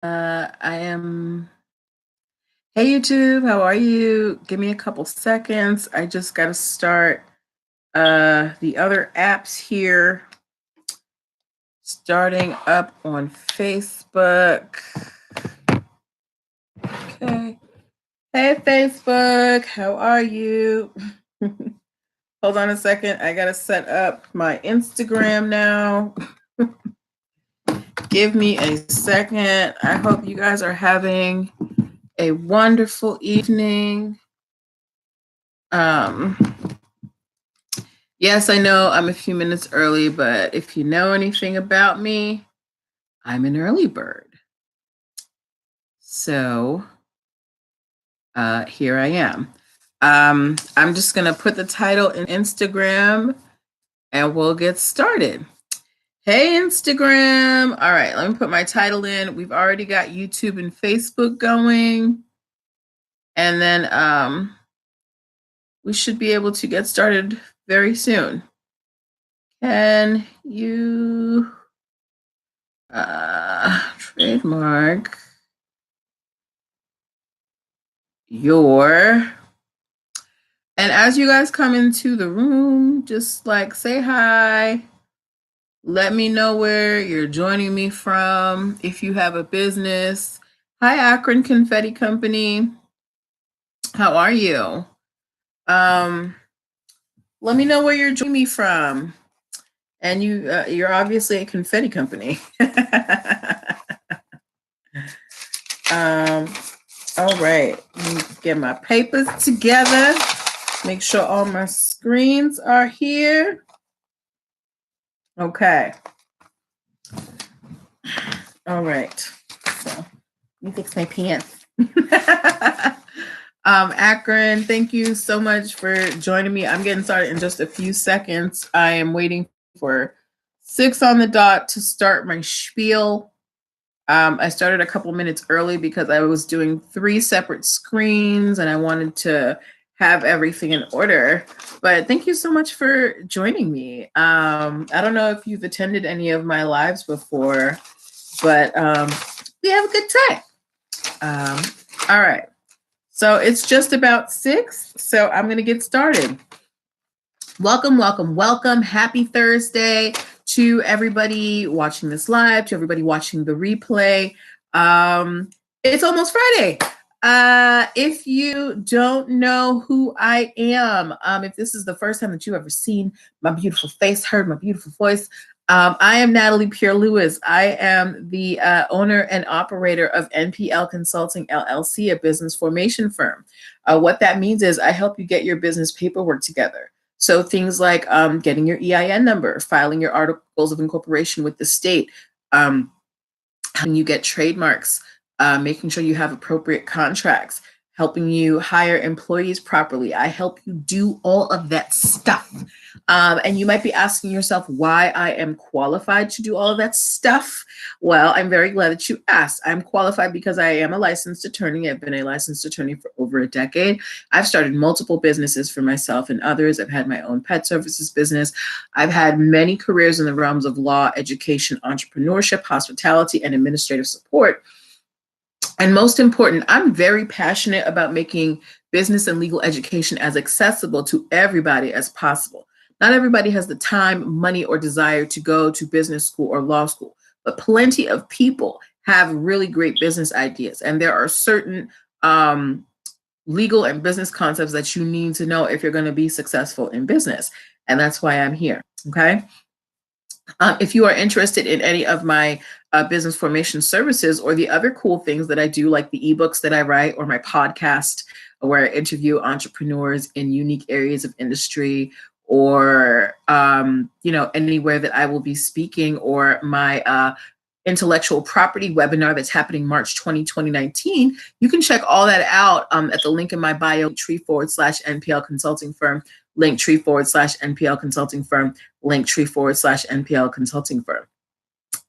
I am. Hey YouTube, how are you? Give me a couple seconds. I just got to start the other apps here. Starting up on Facebook. Okay. Hey Facebook, how are you? Hold on a second. I got to set up my Instagram now. Give me a second. I hope you guys are having a wonderful evening. Yes, I know I'm a few minutes early, but if you know anything about me, I'm an early bird. So here I am. I'm just going to put the title in Instagram and we'll get started. Hey, Instagram. All right, let me put my title in. We've already got YouTube and Facebook going. And then we should be able to get started very soon. Can you trademark your, and as you guys come into the room, just like say hi, let me know where you're joining me from. If you have a business, hi Akron Confetti Company, how are you? Let me know where you're joining me from. And you're obviously a confetti company. All right, let me get my papers together. Make sure all my screens are here. Okay. All right. So let me fix my pants. Akron, thank you so much for joining me. I'm getting started in just a few seconds. I am waiting for 6 on the dot to start my spiel. I started a couple minutes early because I was doing 3 separate screens and I wanted to have everything in order. But thank you so much for joining me. I don't know if you've attended any of my lives before, but we have a good time. All right. So it's just about 6, so I'm going to get started. Welcome, welcome, welcome. Happy Thursday to everybody watching this live, to everybody watching the replay. It's almost Friday. If you don't know who I am, if this is the first time that you ever seen my beautiful face, heard my beautiful voice, I am Natalie Pierre-Lewis. I am the owner and operator of NPL Consulting LLC, a business formation firm. What that means is I help you get your business paperwork together. So things like getting your EIN number, filing your articles of incorporation with the state, helping you get trademarks, making sure you have appropriate contracts, helping you hire employees properly. I help you do all of that stuff. And you might be asking yourself why I am qualified to do all of that stuff. Well, I'm very glad that you asked. I'm qualified because I am a licensed attorney. I've been a licensed attorney for over a decade. I've started multiple businesses for myself and others. I've had my own pet services business. I've had many careers in the realms of law, education, entrepreneurship, hospitality, and administrative support. And most important, I'm very passionate about making business and legal education as accessible to everybody as possible. Not everybody has the time, money, or desire to go to business school or law school, but plenty of people have really great business ideas. And there are certain legal and business concepts that you need to know if you're going to be successful in business. And that's why I'm here. Okay. If you are interested in any of my business formation services or the other cool things that I do, like the ebooks that I write or my podcast where I interview entrepreneurs in unique areas of industry, or anywhere that I will be speaking, or my intellectual property webinar that's happening March 2019, you can check all that out at the link in my bio, /NPL consulting firm, /NPL consulting firm, /NPL consulting firm.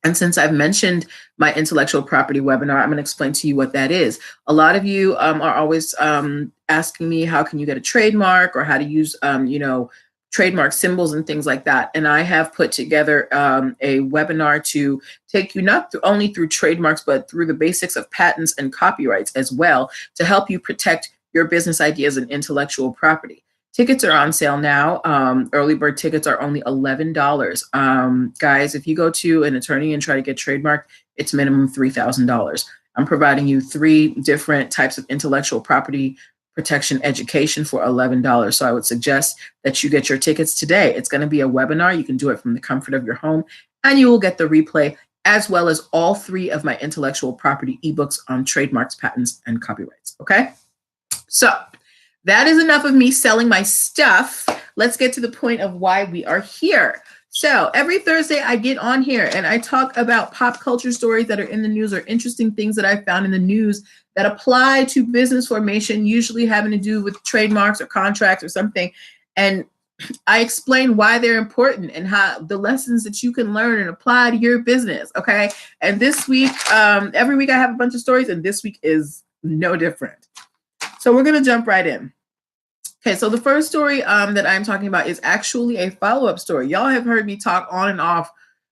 And since I've mentioned my intellectual property webinar, I'm going to explain to you what that is. A lot of you are always asking me, how can you get a trademark, or how to use, trademark symbols and things like that. And I have put together a webinar to take you not only through trademarks, but through the basics of patents and copyrights as well, to help you protect your business ideas and intellectual property. Tickets are on sale now. Early bird tickets are only $11. Guys, if you go to an attorney and try to get trademarked, it's minimum $3,000. I'm providing you 3 different types of intellectual property protection education for $11. So I would suggest that you get your tickets today. It's going to be a webinar. You can do it from the comfort of your home, and you will get the replay as well as all 3 of my intellectual property ebooks on trademarks, patents, and copyrights. Okay? So that is enough of me selling my stuff. Let's get to the point of why we are here. So every Thursday I get on here and I talk about pop culture stories that are in the news or interesting things that I found in the news that apply to business formation, usually having to do with trademarks or contracts or something. And I explain why they're important and how the lessons that you can learn and apply to your business. Okay. And this week, every week I have a bunch of stories, and this week is no different. So we're going to jump right in. Okay, so the first story that I'm talking about is actually a follow-up story. Y'all have heard me talk on and off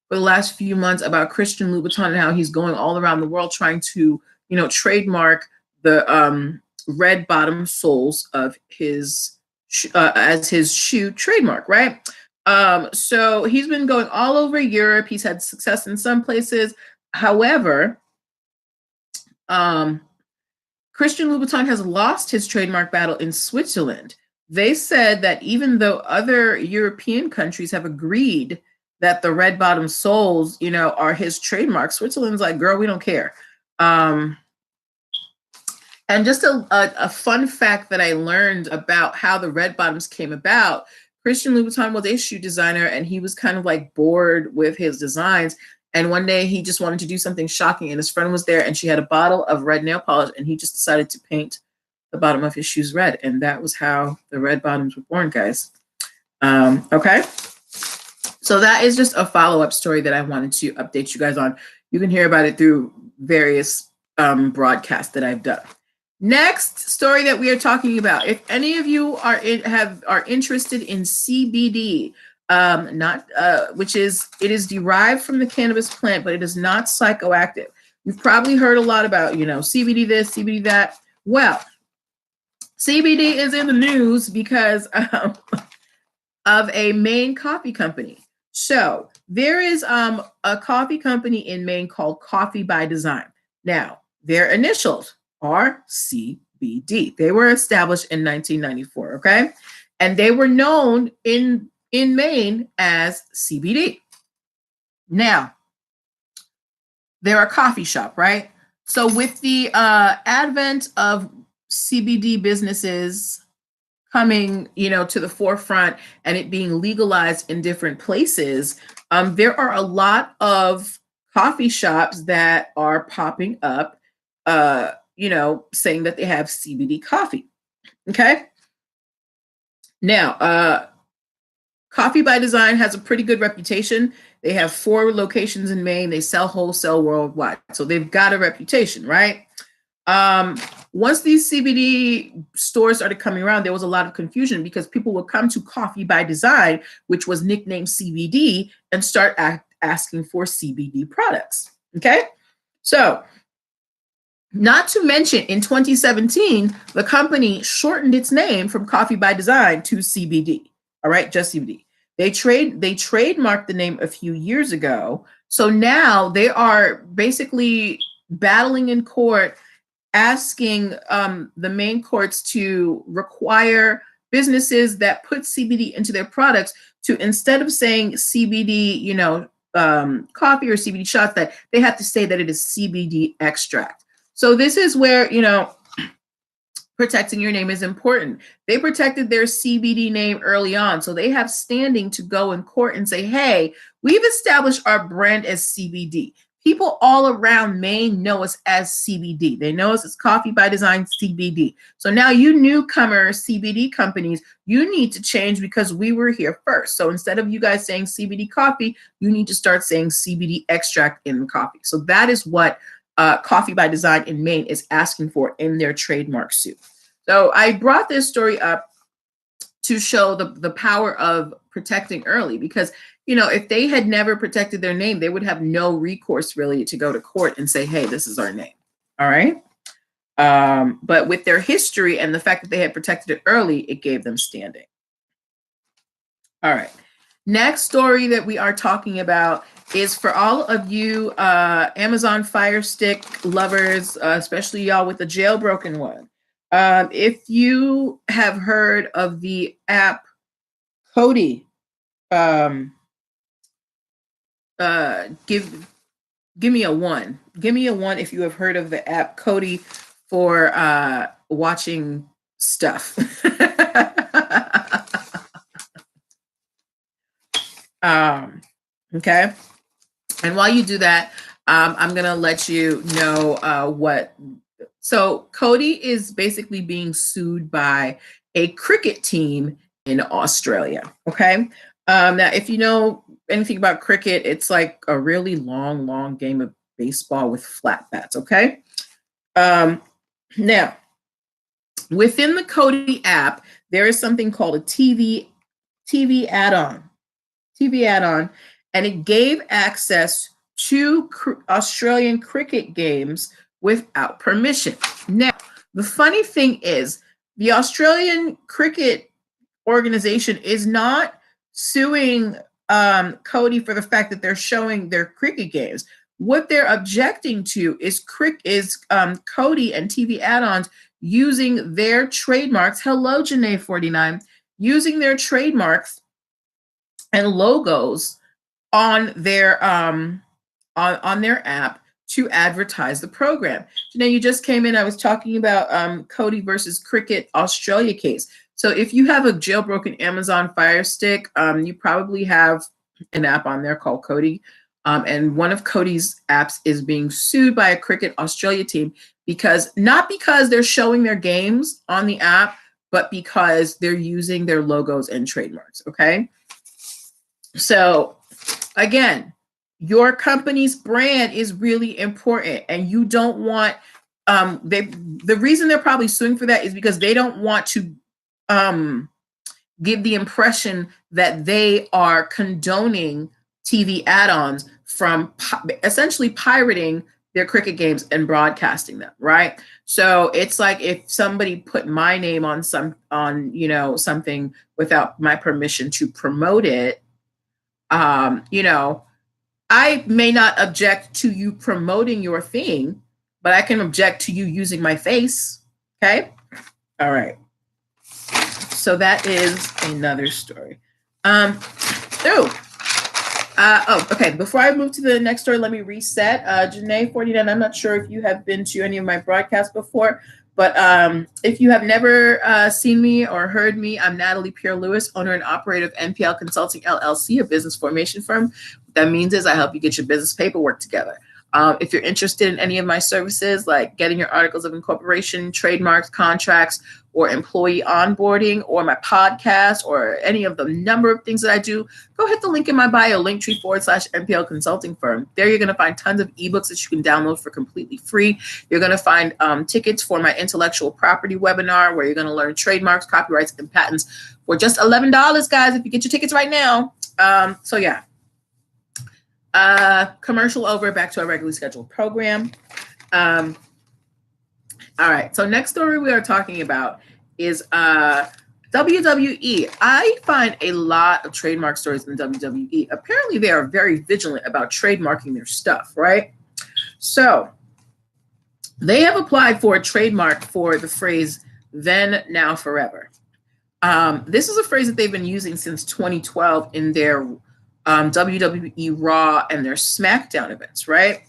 for the last few months about Christian Louboutin and how he's going all around the world trying to, trademark the red bottom soles of his as his shoe trademark, right? So he's been going all over Europe. He's had success in some places. However, Christian Louboutin has lost his trademark battle in Switzerland. They said that even though other European countries have agreed that the red bottom soles, are his trademark, Switzerland's like, girl, we don't care. And just a fun fact that I learned about how the red bottoms came about. Christian Louboutin was a shoe designer, and he was kind of like bored with his designs. And one day he just wanted to do something shocking, and his friend was there, and she had a bottle of red nail polish, and he just decided to paint the bottom of his shoes red. And that was how the red bottoms were born, guys. Okay. So that is just a follow-up story that I wanted to update you guys on. You can hear about it through various broadcasts that I've done. Next story that we are talking about, if any of you are interested in CBD, it is derived from the cannabis plant, but it is not psychoactive. You've probably heard a lot about, CBD this, CBD that. Well, CBD is in the news because of a Maine coffee company. So there is a coffee company in Maine called Coffee by Design. Now, their initials are CBD. They were established in 1994, okay? And they were known in Maine as CBD. Now, they're a coffee shop, right? So with the advent of CBD businesses coming, to the forefront and it being legalized in different places, there are a lot of coffee shops that are popping up, saying that they have CBD coffee. Okay. Now, Coffee by Design has a pretty good reputation. They have 4 locations in Maine. They sell wholesale worldwide. So they've got a reputation, right? Once these CBD stores started coming around, there was a lot of confusion because people would come to Coffee by Design, which was nicknamed CBD, and start asking for CBD products. Okay. So not to mention in 2017, the company shortened its name from Coffee by Design to CBD. All right, just CBD. They trademarked the name a few years ago. So now they are basically battling in court, asking the Maine courts to require businesses that put CBD into their products to, instead of saying CBD, coffee or CBD shots, that they have to say that it is CBD extract. So this is where, protecting your name is important. They protected their CBD name early on. So they have standing to go in court and say, hey, we've established our brand as CBD. People all around Maine know us as CBD. They know us as Coffee by Design CBD. So now you newcomer CBD companies, you need to change because we were here first. So instead of you guys saying CBD coffee, you need to start saying CBD extract in the coffee. So that is what Coffee by Design in Maine is asking for in their trademark suit. So I brought this story up to show the power of protecting early, because, you know, if they had never protected their name, they would have no recourse really to go to court and say, hey, this is our name. All right. But with their history and the fact that they had protected it early, it gave them standing. All right. Next story that we are talking about is for all of you Amazon Fire Stick lovers, especially y'all with the jailbroken one. If you have heard of the app Kodi, give me a one. Give me a one if you have heard of the app Kodi for watching stuff. Okay. And while you do that, I'm going to let you know what. So Kodi is basically being sued by a cricket team in Australia. Okay. Now, if you know anything about cricket, it's like a really long game of baseball with flat bats. Okay. Now, within the Kodi app, there is something called a TV add-on. And it gave access to Australian cricket games without permission. Now, the funny thing is, the Australian Cricket Organization is not suing Kodi for the fact that they're showing their cricket games. What they're objecting to is Kodi and TV add-ons using their trademarks. Hello, Janae49, using their trademarks and logos on their on their app to advertise the program. Janae, you just came in. I was talking about Kodi versus Cricket Australia case. So if you have a jailbroken Amazon Fire Stick, you probably have an app on there called Kodi. And one of Kodi's apps is being sued by a Cricket Australia team not because they're showing their games on the app, but because they're using their logos and trademarks. Okay. So again, your company's brand is really important, and you don't want the reason they're probably suing for that is because they don't want to give the impression that they are condoning TV add-ons from essentially pirating their cricket games and broadcasting them, right? So it's like if somebody put my name on something without my permission to promote it, I may not object to you promoting your thing, but I can object to you using my face. Okay. All right. So that is another story. Okay. Before I move to the next story, let me reset. Janae49, I'm not sure if you have been to any of my broadcasts before, but if you have never seen me or heard me, I'm Natalie Pierre-Lewis, owner and operator of NPL Consulting LLC, a business formation firm. What that means is I help you get your business paperwork together. If you're interested in any of my services, like getting your articles of incorporation, trademarks, contracts, or employee onboarding, or my podcast, or any of the number of things that I do, go hit the link in my bio, linktree.ee/NPL Consulting Firm. There you're going to find tons of ebooks that you can download for completely free. You're going to find tickets for my intellectual property webinar, where you're going to learn trademarks, copyrights, and patents for just $11, guys, if you get your tickets right now. So yeah. Commercial over, back to our regularly scheduled program. All right, so next story we are talking about is WWE. I find a lot of trademark stories in WWE. Apparently they are very vigilant about trademarking their stuff, right? So they have applied for a trademark for the phrase then, now, forever. This is a phrase that they've been using since 2012 in their WWE Raw and their SmackDown events, right?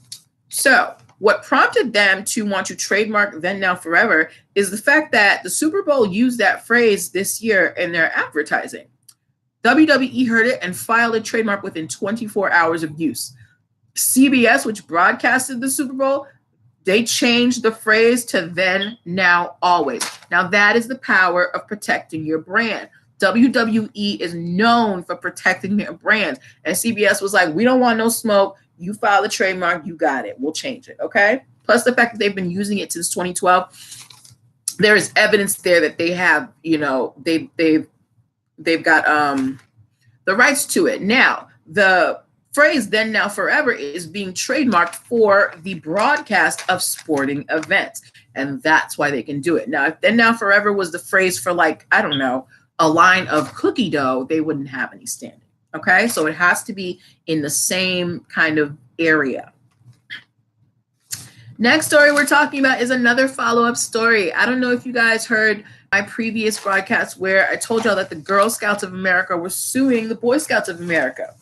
So what prompted them to want to trademark then, now, forever is the fact that the Super Bowl used that phrase this year in their advertising. WWE heard it and filed a trademark within 24 hours of use. CBS, which broadcasted the Super Bowl, they changed the phrase to then, now, always. Now that is the power of protecting your brand. WWE is known for protecting their brands. And CBS was like, we don't want no smoke. You file the trademark, you got it. We'll change it, okay? Plus the fact that they've been using it since 2012, there is evidence there that they have, they've they've got the rights to it. Now, the phrase "then, now, forever" is being trademarked for the broadcast of sporting events. And that's why they can do it. Now, if "then, now, forever" was the phrase for, like, I don't know, a line of cookie dough, they wouldn't have any standing. Okay, so it has to be in the same kind of area. Next story we're talking about is another follow-up story. I don't know if you guys heard my previous broadcast where I told y'all that the Girl Scouts of America were suing the Boy Scouts of America.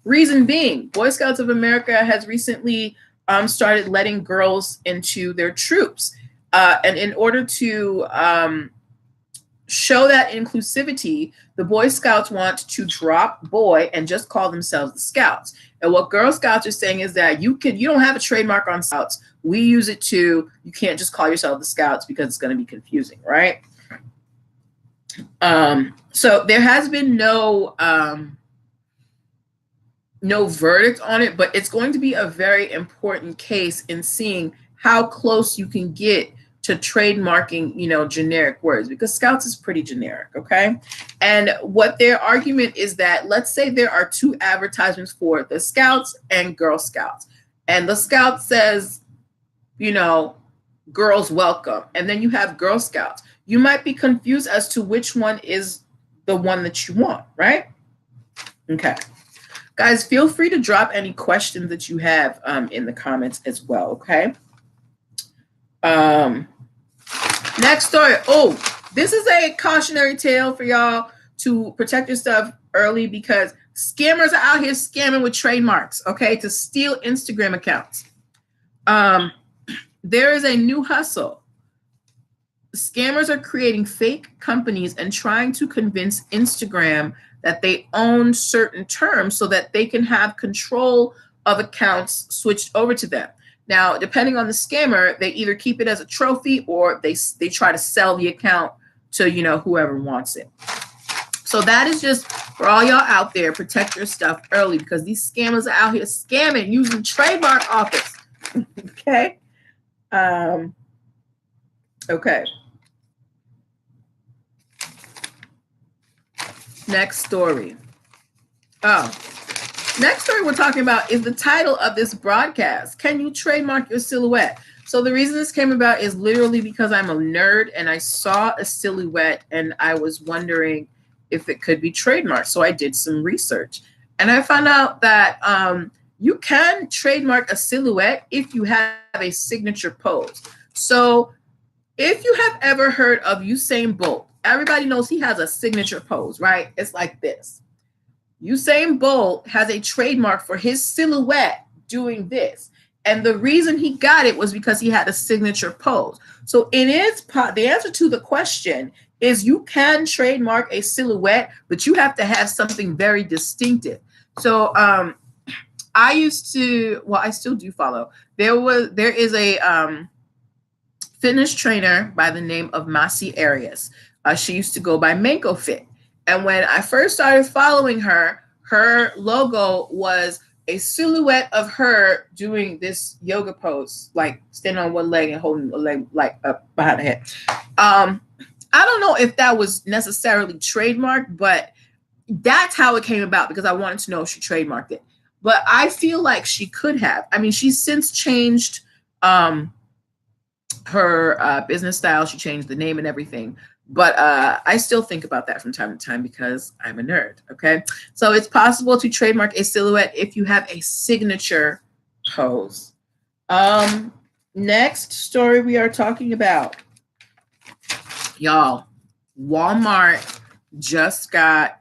Reason being, Boy Scouts of America has recently started letting girls into their troops. And in order to show that inclusivity, the Boy Scouts want to drop boy and just call themselves the Scouts. And what Girl Scouts are saying is that you don't have a trademark on Scouts. We use it too. You can't just call yourself the Scouts because it's going to be confusing, right? So there has been no verdict on it, but it's going to be a very important case in seeing how close you can get to trademarking, generic words, because Scouts is pretty generic, okay? And what their argument is that, let's say there are two advertisements for the Scouts and Girl Scouts, and the Scout says, girls welcome, and then you have Girl Scouts. You might be confused as to which one is the one that you want, right? Okay. Guys, feel free to drop any questions that you have in the comments as well, okay? Next story. Oh, this is a cautionary tale for y'all to protect yourself early, because scammers are out here scamming with trademarks, okay, to steal Instagram accounts. There is a new hustle. Scammers are creating fake companies and trying to convince Instagram that they own certain terms so that they can have control of accounts switched over to them. Now, depending on the scammer, they either keep it as a trophy or they try to sell the account to, whoever wants it. So that is just for all y'all out there, protect your stuff early, because these scammers are out here scamming using trademark office. Okay. Okay. Next story. Next story we're talking about is the title of this broadcast. Can you trademark your silhouette? So the reason this came about is literally because I'm a nerd and I saw a silhouette and I was wondering if it could be trademarked. So I did some research and I found out that you can trademark a silhouette if you have a signature pose. So if you have ever heard of Usain Bolt, everybody knows he has a signature pose, right? It's like this. Usain Bolt has a trademark for his silhouette doing this. And the reason he got it was because he had a signature pose. So it is the answer to the question is you can trademark a silhouette, but you have to have something very distinctive. So I used to, well, I still do follow. There is a fitness trainer by the name of Masi Arias. She used to go by Manko Fit. And when I first started following her, her logo was a silhouette of her doing this yoga pose, like standing on one leg and holding the leg like up behind the head. I don't know if that was necessarily trademarked, but that's how it came about, because I wanted to know if she trademarked it. But I feel like she could have. I mean, she's since changed her business style. She changed the name and everything. But I still think about that from time to time because I'm a nerd, okay? So it's possible to trademark a silhouette if you have a signature pose. Next story we are talking about. Y'all, Walmart just got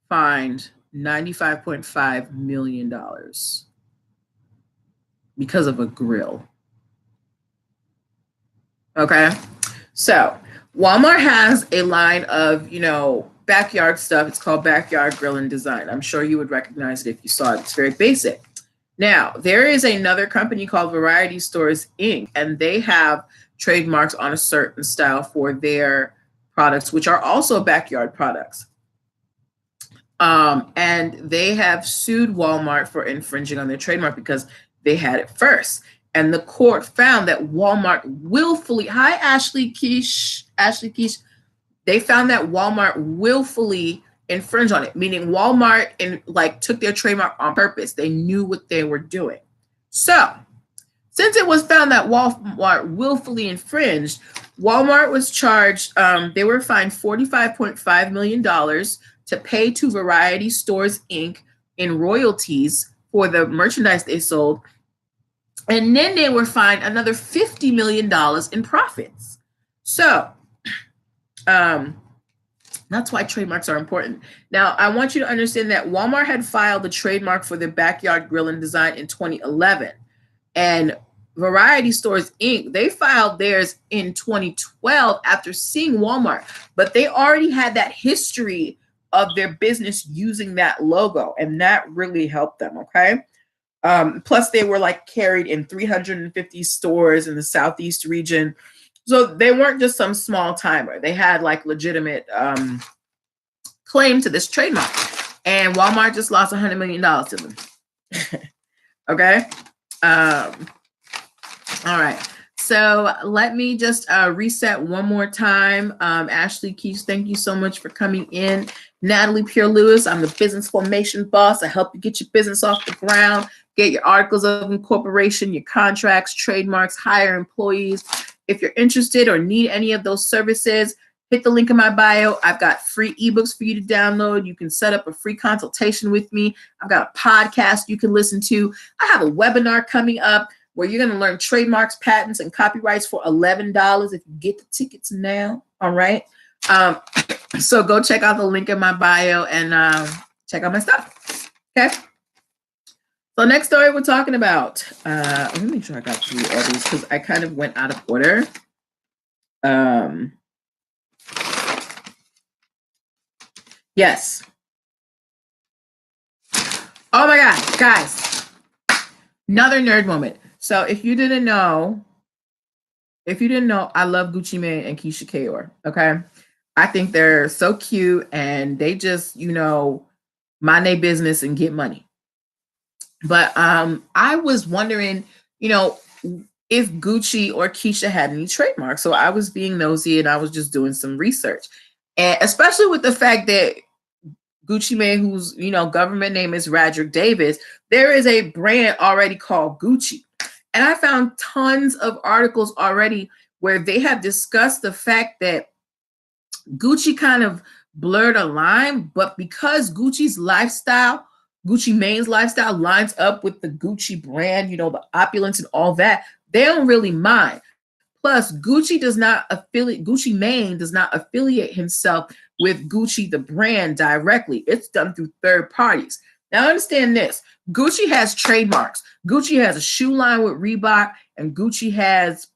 fined $95.5 million because of a grill. Okay, so Walmart has a line of, backyard stuff. It's called Backyard Grill and Design. I'm sure you would recognize it if you saw it. It's very basic. Now, there is another company called Variety Stores, Inc., and they have trademarks on a certain style for their products, which are also backyard products. And they have sued Walmart for infringing on their trademark because they had it first. And the court found that Walmart willfully, hi, Ashley Quiche, they found that Walmart willfully infringed on it, meaning Walmart took their trademark on purpose. They knew what they were doing. So since it was found that Walmart willfully infringed, Walmart was charged, they were fined $45.5 million to pay to Variety Stores, Inc. in royalties for the merchandise they sold. And then they were fined another $50 million in profits. So that's why trademarks are important. Now, I want you to understand that Walmart had filed the trademark for their backyard grill and design in 2011. And Variety Stores, Inc., they filed theirs in 2012 after seeing Walmart. But they already had that history of their business using that logo. And that really helped them, okay? Plus, they were carried in 350 stores in the Southeast region. So they weren't just some small timer. They had legitimate claim to this trademark. And Walmart just lost $100 million to them. Okay. All right. So let me just reset one more time. Ashley Keys, thank you so much for coming in. Natalie Pierre-Lewis, I'm the business formation boss. I help you get your business off the ground, get your articles of incorporation, your contracts, trademarks, hire employees. If you're interested or need any of those services, hit the link in my bio. I've got free ebooks for you to download. You can set up a free consultation with me. I've got a podcast you can listen to. I have a webinar coming up where you're going to learn trademarks, patents, and copyrights for $11 if you get the tickets now. All right. So go check out the link in my bio and check out my stuff. Okay. So next story we're talking about. Let me make sure I got through all these because I kind of went out of order. Yes. Oh my God, guys. Another nerd moment. So if you didn't know, I love Gucci Mane and Keisha Kayor. Okay. I think they're so cute and they just, mind their business and get money. But I was wondering, if Gucci or Keisha had any trademarks. So I was being nosy and I was just doing some research. And especially with the fact that Gucci Mane, whose, government name is Radrick Davis, there is a brand already called Gucci. And I found tons of articles already where they have discussed the fact that Gucci kind of blurred a line, but because Gucci Mane's lifestyle lines up with the Gucci brand, the opulence and all that, they don't really mind. Plus, Gucci Mane does not affiliate himself with Gucci, the brand, directly. It's done through third parties. Now, understand this. Gucci has trademarks. Gucci has a shoe line with Reebok, and Gucci has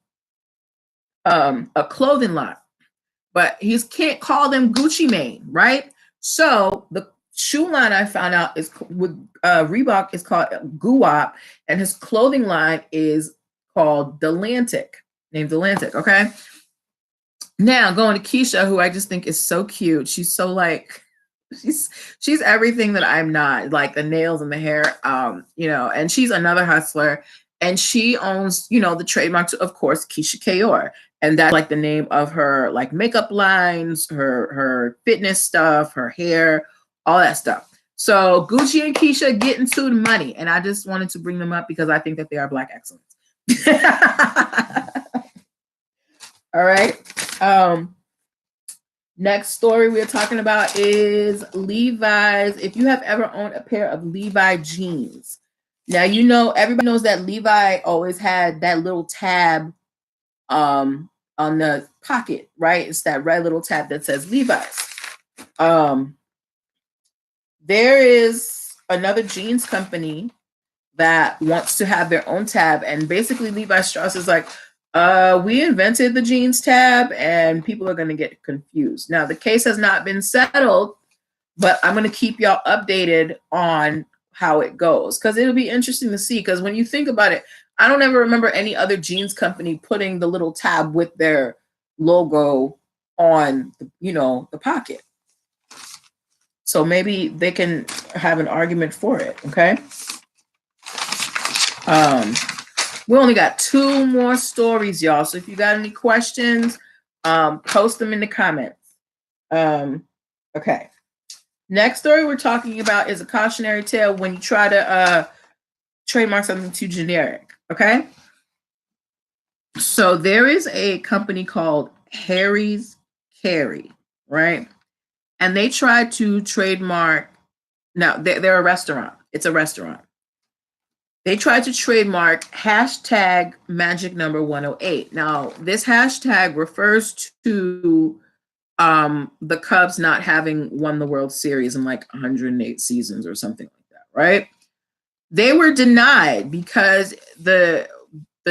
a clothing line. But he can't call them Gucci Mane, right? So the shoe line I found out is with Reebok is called Guwap, and his clothing line is called Delantic, named Delantic. Okay. Now going to Keisha, who I just think is so cute. She's so she's everything that I'm not, like the nails and the hair, and she's another hustler. And she owns, the trademark, of course, Keisha Kayor. And that's the name of her makeup lines, her fitness stuff, her hair, all that stuff. So Gucci and Keisha get into the money. And I just wanted to bring them up because I think that they are Black excellence. All right. Next story we're talking about is Levi's. If you have ever owned a pair of Levi jeans, now everybody knows that Levi always had that little tab on the pocket, right? It's that red little tab that says Levi's. There is another jeans company that wants to have their own tab, and basically Levi Strauss is like, we invented the jeans tab and people are going to get confused. Now, the case has not been settled, but I'm going to keep y'all updated on how it goes because it'll be interesting to see. Because when you think about it, I don't ever remember any other jeans company putting the little tab with their logo on, the pocket. So maybe they can have an argument for it. Okay. We only got 2 more stories, y'all. So if you got any questions, post them in the comments. Okay. Next story we're talking about is a cautionary tale when you try to trademark something too generic. Okay. So there is a company called Harry's Carry, right? And they tried to trademark. Now they're a restaurant. It's a restaurant. They tried to trademark hashtag magic number 108. Now, this hashtag refers to the Cubs not having won the World Series in like 108 seasons or something like that, right? They were denied because the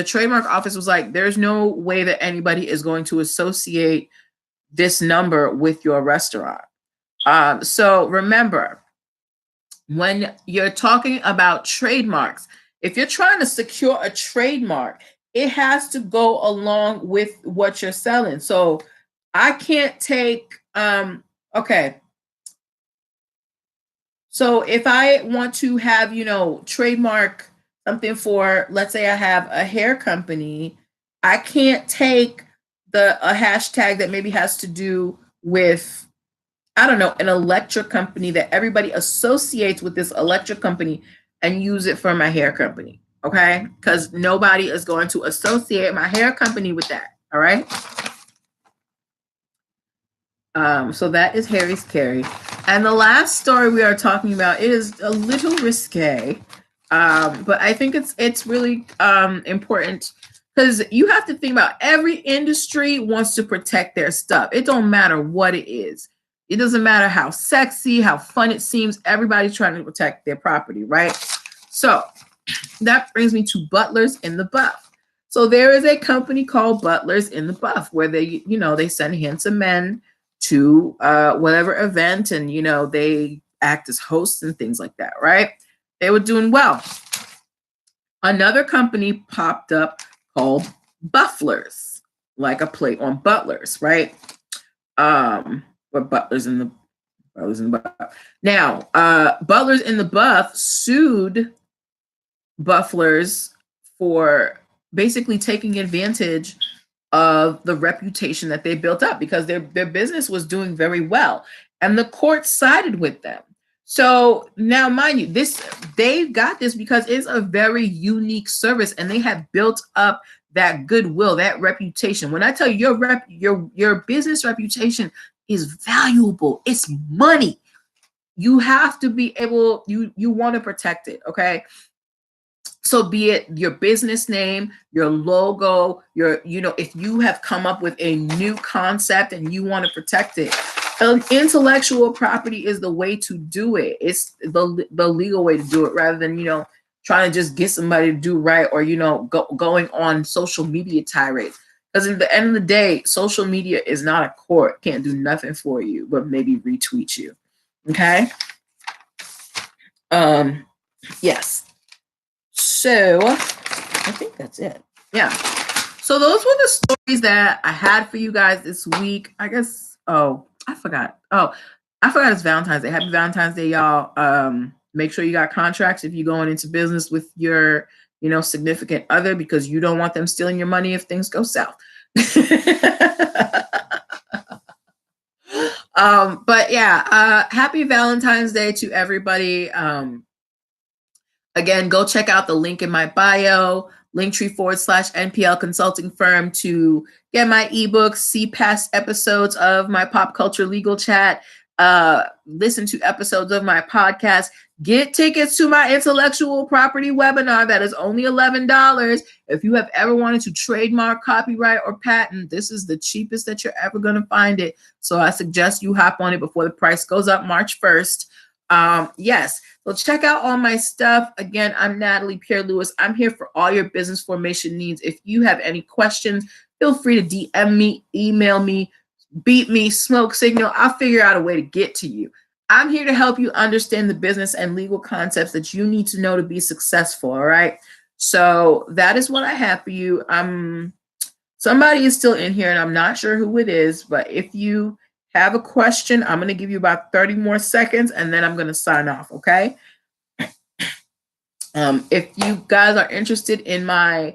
trademark office was like, there's no way that anybody is going to associate this number with your restaurant. So remember, when you're talking about trademarks, if you're trying to secure a trademark, it has to go along with what you're selling. So I can't take, okay. So if I want to have, trademark something for, let's say I have a hair company, I can't take a hashtag that maybe has to do with, I don't know, an electric company that everybody associates with this electric company and use it for my hair company. Okay. Because nobody is going to associate my hair company with that. All right. So that is Harry's Carry. And the last story we are talking about is a little risque, but I think it's really important because you have to think about every industry wants to protect their stuff. It don't matter what it is. It doesn't matter how sexy, how fun it seems. Everybody's trying to protect their property, right? So that brings me to Butlers in the Buff. So there is a company called Butlers in the Buff where they send handsome men to whatever event, and they act as hosts and things like that, right? They were doing well. Another company popped up called Bufflers, like a play on Butlers, right? But Butlers in the Buff. Now, Butlers in the Buff sued Bufflers for basically taking advantage of the reputation that they built up because their business was doing very well, and the court sided with them. So now, mind you, they've got this because it's a very unique service, and they have built up that goodwill, that reputation. When I tell you your business reputation is valuable, it's money. You have to be able, you want to protect it, okay? So be it your business name, your logo, if you have come up with a new concept and you want to protect it, intellectual property is the way to do it. It's the legal way to do it rather than, trying to just get somebody to do right or, going on social media tirades. Because at the end of the day, social media is not a court, can't do nothing for you, but maybe retweet you. Okay. Yes. So I think that's it. Yeah. So those were the stories that I had for you guys this week. I guess, I forgot. It's Valentine's Day. Happy Valentine's Day, y'all. Make sure you got contracts if you're going into business with your, significant other, because you don't want them stealing your money if things go south. But yeah, happy Valentine's Day to everybody. Again, go check out the link in my bio, linktr.ee/nplconsultingfirm to get my ebooks, see past episodes of my pop culture legal chat, listen to episodes of my podcast, get tickets to my intellectual property webinar that is only $11. If you have ever wanted to trademark, copyright, or patent, this is the cheapest that you're ever going to find it. So I suggest you hop on it before the price goes up March 1st. Yes. So check out all my stuff. Again, I'm Natalie Pierre-Lewis. I'm here for all your business formation needs. If you have any questions, feel free to DM me, email me, beat me, smoke signal. I'll figure out a way to get to you. I'm here to help you understand the business and legal concepts that you need to know to be successful. All right. So that is what I have for you. Somebody is still in here and I'm not sure who it is, but if you have a question, I'm going to give you about 30 more seconds and then I'm going to sign off. Okay. If you guys are interested in my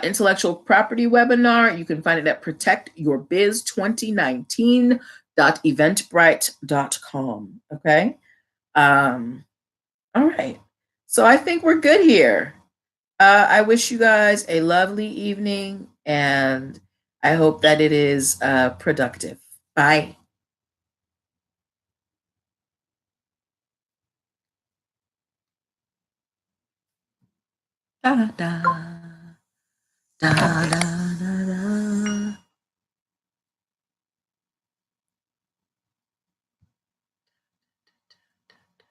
intellectual property webinar, you can find it at Protect Your Biz 2019. www.eventbrite.com. Okay. All right. So I think we're good here. I wish you guys a lovely evening, and I hope that it is productive. Bye. Da, da, da, da.